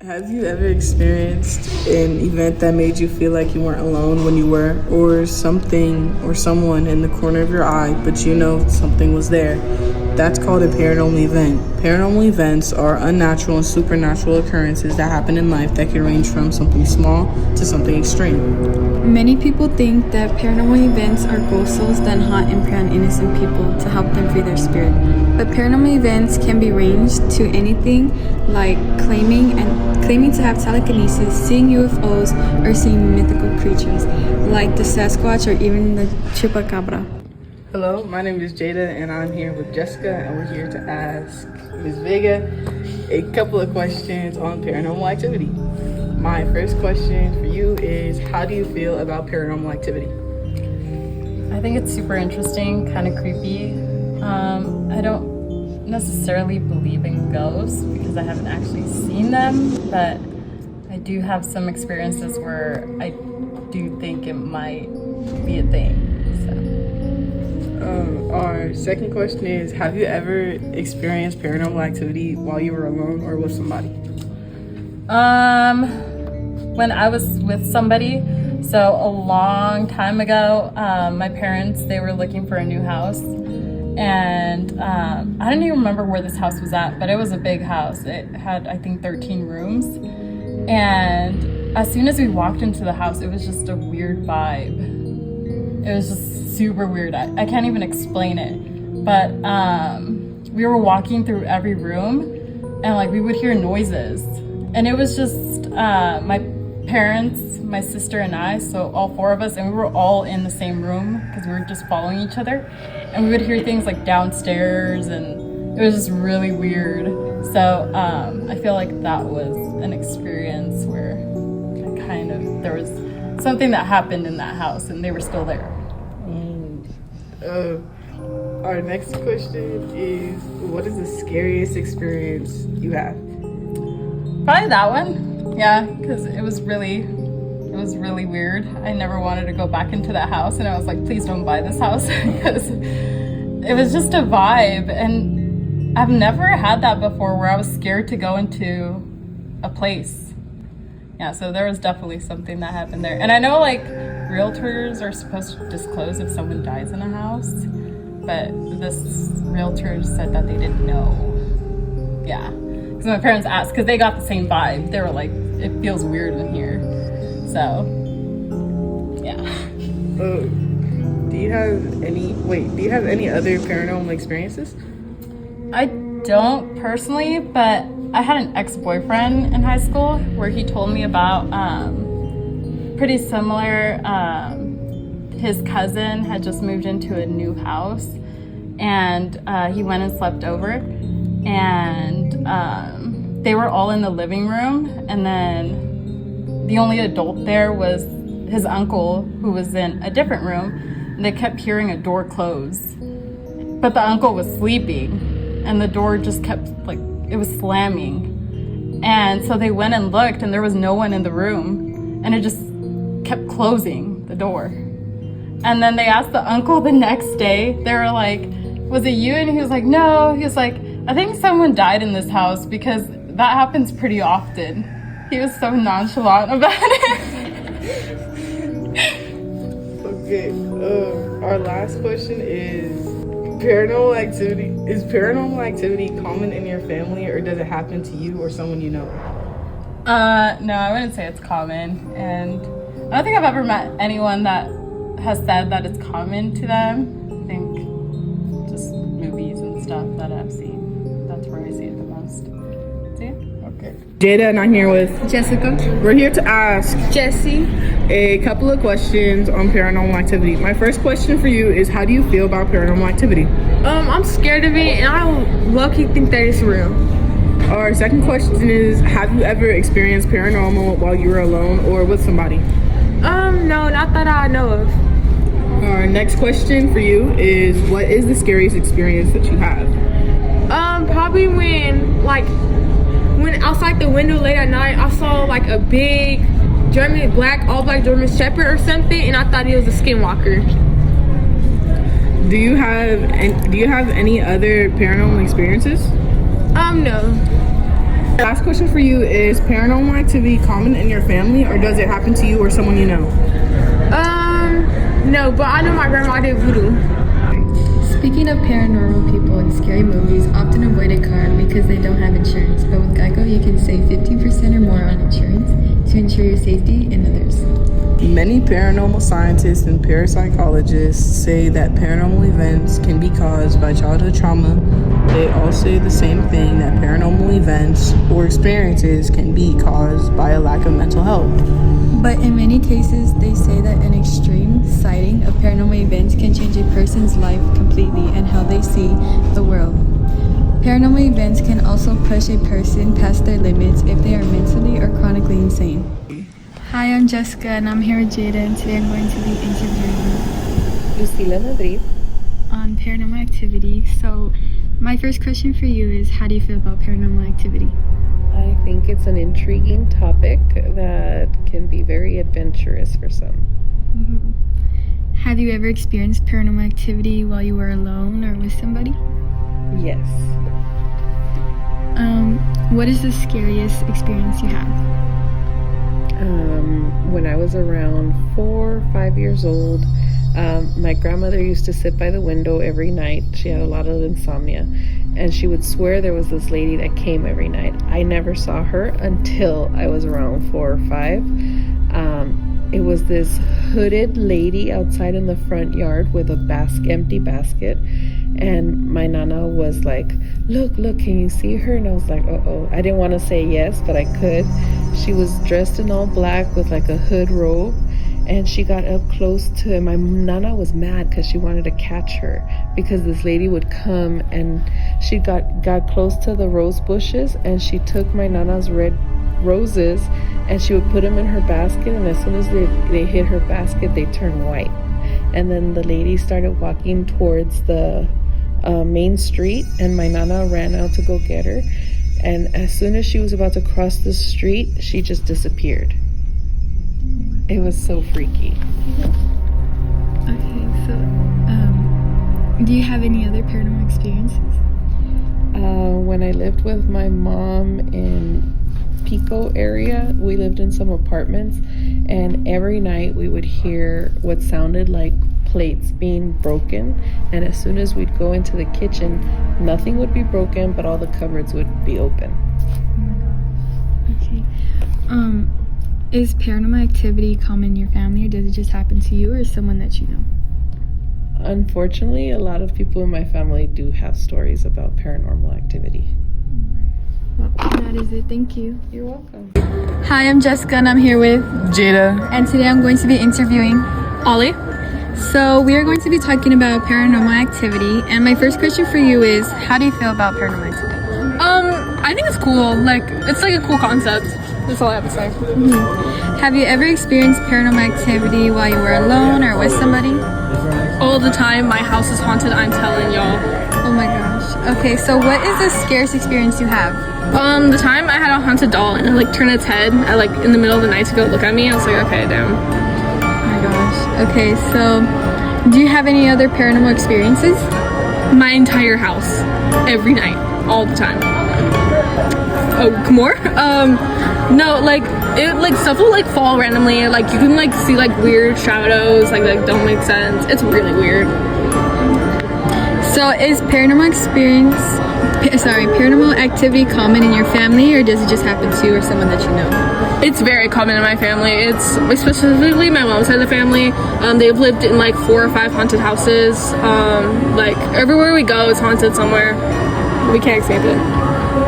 Have you ever experienced an event that made you feel like you weren't alone when you were, or something or someone in the corner of your eye, but you know something was there? That's called a paranormal event. Paranormal events are unnatural and supernatural occurrences that happen in life that can range from something small to something extreme. Many people think that paranormal events are ghost souls that haunt and prey on innocent people to help them free their spirit. But paranormal events can be ranged to anything like claiming to have telekinesis, seeing UFOs, or seeing mythical creatures like the Sasquatch or even the Chupacabra. Hello, my name is Jada and I'm here with Jessica, and we're here to ask Ms. Vega a couple of questions on paranormal activity. My first question for you is, how do you feel about paranormal activity? I think it's super interesting, kind of creepy. I don't necessarily believe in ghosts because I haven't actually seen them, but I do have some experiences where I do think it might be a thing. Our second question is, have you ever experienced paranormal activity while you were alone or with somebody? When I was with somebody, so a long time ago, my parents, they were looking for a new house, and I don't even remember where this house was at, but it was a big house. It had, I think, 13 rooms, and as soon as we walked into the house, it was just a weird vibe. It was just super weird. I can't even explain it, but we were walking through every room, and like we would hear noises, and it was just my parents, my sister, and I, so all four of us, and we were all in the same room because we were just following each other, and we would hear things like downstairs, and it was just really weird. So I feel like that was an experience where there was something that happened in that house and they were still there. Our next question is, what is the scariest experience you had? Probably that one. Yeah, because it was really weird. I never wanted to go back into that house, and I was like, please don't buy this house because it was just a vibe, and I've never had that before where I was scared to go into a place. Yeah, so there was definitely something that happened there. And I know like realtors are supposed to disclose if someone dies in a house, but this realtor said that they didn't know. Yeah, because my parents asked, because they got the same vibe. They were like, it feels weird in here. So, yeah. Do you have any other paranormal experiences? I don't personally, but I had an ex-boyfriend in high school where he told me about pretty similar. His cousin had just moved into a new house, and he went and slept over, and they were all in the living room, and then the only adult there was his uncle, who was in a different room, and they kept hearing a door close, but the uncle was sleeping, and the door just kept it was slamming. And so they went and looked, and there was no one in the room, and it just kept closing the door. And then they asked the uncle the next day, they were like, was it you? And he was like, no. He was like, I think someone died in this house because that happens pretty often. He was so nonchalant about it. Okay, our last question is, paranormal activity common in your family, or does it happen to you or someone you know? No, I wouldn't say it's common, and I don't think I've ever met anyone that has said that it's common to them. I think just movies and stuff that I've seen, that's where I see it the most. See? Okay. Jada and I'm here with Jessica. We're here to ask Jessie. a couple of questions on paranormal activity. My first question for you is, how do you feel about paranormal activity? I'm scared of it, and I low-key think that it's real. Our second question is, have you ever experienced paranormal while you were alone or with somebody? No, not that I know of. Our next question for you is, what is the scariest experience that you have? Probably when outside the window late at night, I saw like a big all black German Shepherd or something, and I thought it was a skinwalker. Do you have any other paranormal experiences? No. Last question for you is paranormal activity common in your family, or does it happen to you or someone you know? No, but I know my grandma did voodoo. Speaking of paranormal people in scary movies, often avoid a car because they don't have insurance. But with Geico, you can save 15% or more on insurance to ensure your safety and others. Many paranormal scientists and parapsychologists say that paranormal events can be caused by childhood trauma. They all say the same thing, that paranormal events or experiences can be caused by a lack of mental health. But in many cases, they say that an extreme sighting of paranormal events can change a person's life completely and how they see the world. Paranormal events can also push a person past their limits if they are mentally or chronically insane. Hi, I'm Jessica and I'm here with Jada, and today I'm going to be interviewing Lucila Madrid. on paranormal activity. So my first question for you is, how do you feel about paranormal activity? I think it's an intriguing topic that can be very adventurous for some. Have you ever experienced paranormal activity while you were alone or with somebody? Yes. What is the scariest experience you have? When I was around 4 or 5 years old, my grandmother used to sit by the window every night. She had a lot of insomnia, and she would swear there was this lady that came every night. I never saw her until I was around 4 or 5. It was this hooded lady outside in the front yard with a empty basket, and my nana was like, look, can you see her? And I was like, uh-oh. I didn't want to say yes, but I could. She was dressed in all black with like a hood robe, and she got up close to it. My nana was mad because she wanted to catch her, because this lady would come, and she got close to the rose bushes, and she took my nana's red roses and she would put them in her basket, and as soon as they hit her basket, they turned white. And then the lady started walking towards the main street, and my nana ran out to go get her, and as soon as she was about to cross the street, she just disappeared. It was so freaky. Okay, so do you have any other paranormal experiences? When I lived with my mom in Pico area, we lived in some apartments, and every night we would hear what sounded like plates being broken, and as soon as we'd go into the kitchen, nothing would be broken, but all the cupboards would be open. Okay. Is paranormal activity common in your family, or does it just happen to you or someone that you know? Unfortunately, a lot of people in my family do have stories about paranormal activity. Well, that is it. Thank you. You're welcome. Hi, I'm Jessica and I'm here with Jada. and today I'm going to be interviewing Ollie? So we are going to be talking about paranormal activity, and my first question for you is, how do you feel about paranormal activity? I think it's cool. Like, it's like a cool concept. That's all I have to say. Have you ever experienced paranormal activity while you were alone or with somebody? All the time, my house is haunted, I'm telling y'all. Oh my gosh. Okay, so what is the scariest experience you have? The time I had a haunted doll and it like turned its head at like in the middle of the night to go look at me, I was like, okay, damn. Oh my gosh. Okay, so do you have any other paranormal experiences? My entire house, every night, all the time. Oh, more? No, like it, like stuff will like fall randomly. Like you can like see like weird shadows, like don't make sense. It's really weird. So is paranormal activity common in your family, or does it just happen to you or someone that you know? It's very common in my family. It's specifically my mom's side of the family. They've lived in like 4 or 5 haunted houses. Like everywhere we go, it's haunted somewhere. We can't escape it.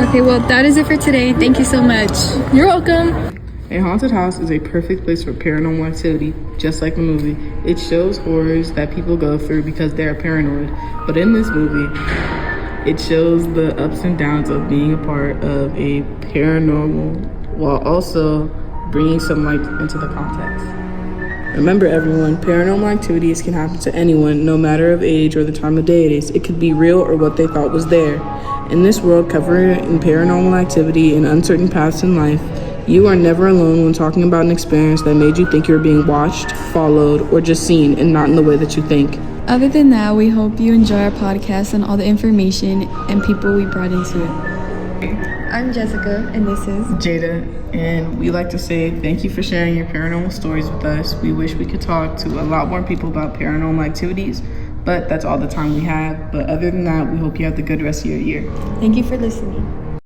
Okay, well that is it for today. Thank you so much. You're welcome. A haunted house is a perfect place for paranormal activity, just like the movie. It shows horrors that people go through because they're paranoid. But in this movie, it shows the ups and downs of being a part of a paranormal, while also bringing some light into the context. Remember everyone, paranormal activities can happen to anyone, no matter of age or the time of day it is. It could be real or what they thought was there. In this world covered in paranormal activity and uncertain paths in life, you are never alone when talking about an experience that made you think you were being watched, followed, or just seen, and not in the way that you think. Other than that, we hope you enjoy our podcast and all the information and people we brought into it. I'm Jessica, and this is Jada, and we like to say thank you for sharing your paranormal stories with us. We wish we could talk to a lot more people about paranormal activities, but that's all the time we have. But other than that, we hope you have the good rest of your year. Thank you for listening.